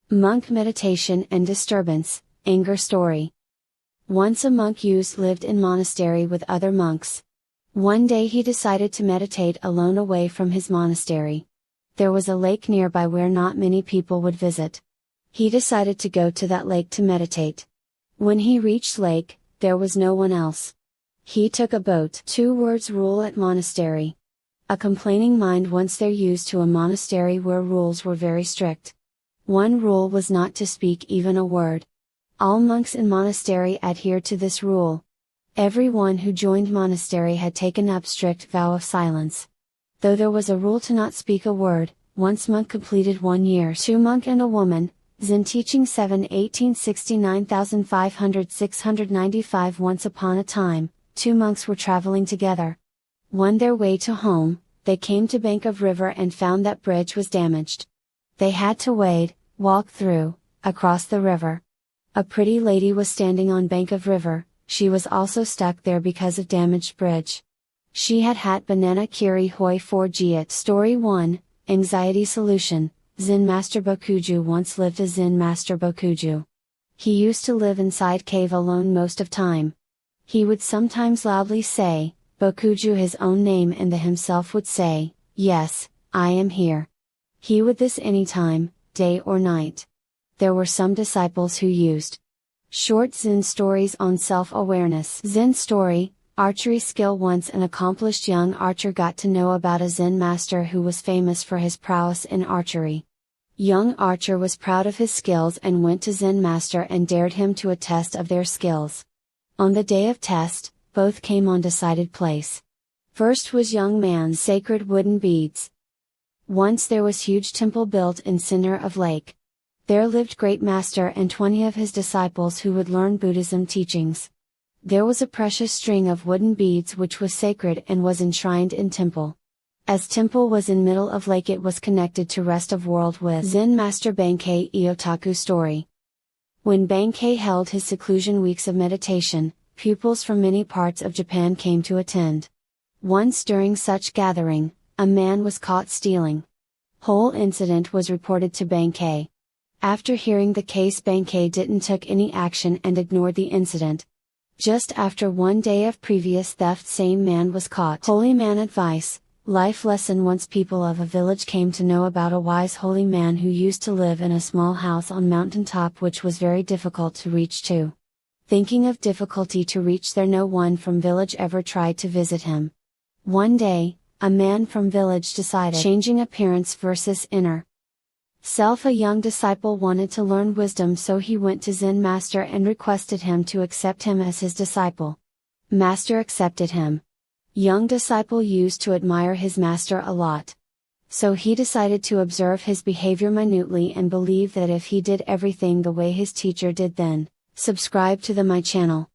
Monk meditation and disturbance, anger story. Once a monk lived in monastery with other monks. One day he decided to meditate alone away from his monastery. There was a lake nearby where not many people would visit. He decided to go to that lake to meditate. When he reached lake, there was no one else. He took a boat. 2 words rule at monastery. A complaining mind once there used to a monastery where rules were very strict. One rule was not to speak even a word. All monks in monastery adhered to this rule. Everyone who joined monastery had taken up strict vow of silence. Though there was a rule to not speak a word, once monk completed 1 year. 2 monk and a woman, Zen Teaching 7 1869 695. Once upon a time, 2 monks were traveling together. On their way to home, they came to bank of river and found that bridge was damaged. They had to walk through, across the river. A pretty lady was standing on bank of river, she was also stuck there because of damaged bridge. She had banana kiri hoi for jiat. Story 1, Anxiety Solution. Zen Master Bokuju once lived a Zen Master Bokuju. He used to live inside cave alone most of time. He would sometimes loudly say, Bokuju his own name, and the himself would say, yes, I am here. He would this anytime, day or night. There were some disciples who used short Zen stories on self-awareness. Zen story, archery skill. Once an accomplished young archer got to know about a Zen master who was famous for his prowess in archery. Young archer was proud of his skills and went to Zen master and dared him to a test of their skills. On the day of test, both came on decided place. First was young man's sacred wooden beads. Once there was huge temple built in center of lake. There lived great master and 20 of his disciples who would learn Buddhism teachings. There was a precious string of wooden beads which was sacred and was enshrined in temple. As temple was in middle of lake, it was connected to rest of world with Zen Master Benkei Iotaku story. When Benkei held his seclusion weeks of meditation, pupils from many parts of Japan came to attend. Once during such gathering, a man was caught stealing. Whole incident was reported to Benkei. After hearing the case, Benkei didn't took any action and ignored the incident. Just after 1 day of previous theft, same man was caught. Holy man advice, life lesson. Once people of a village came to know about a wise holy man who used to live in a small house on mountain top which was very difficult to reach to. Thinking of difficulty to reach there, no one from village ever tried to visit him. One day, a man from village decided changing appearance versus inner self. A young disciple wanted to learn wisdom, so he went to Zen master and requested him to accept him as his disciple. Master accepted him. Young disciple used to admire his master a lot. So he decided to observe his behavior minutely and believe that if he did everything the way his teacher did, then subscribe to my channel.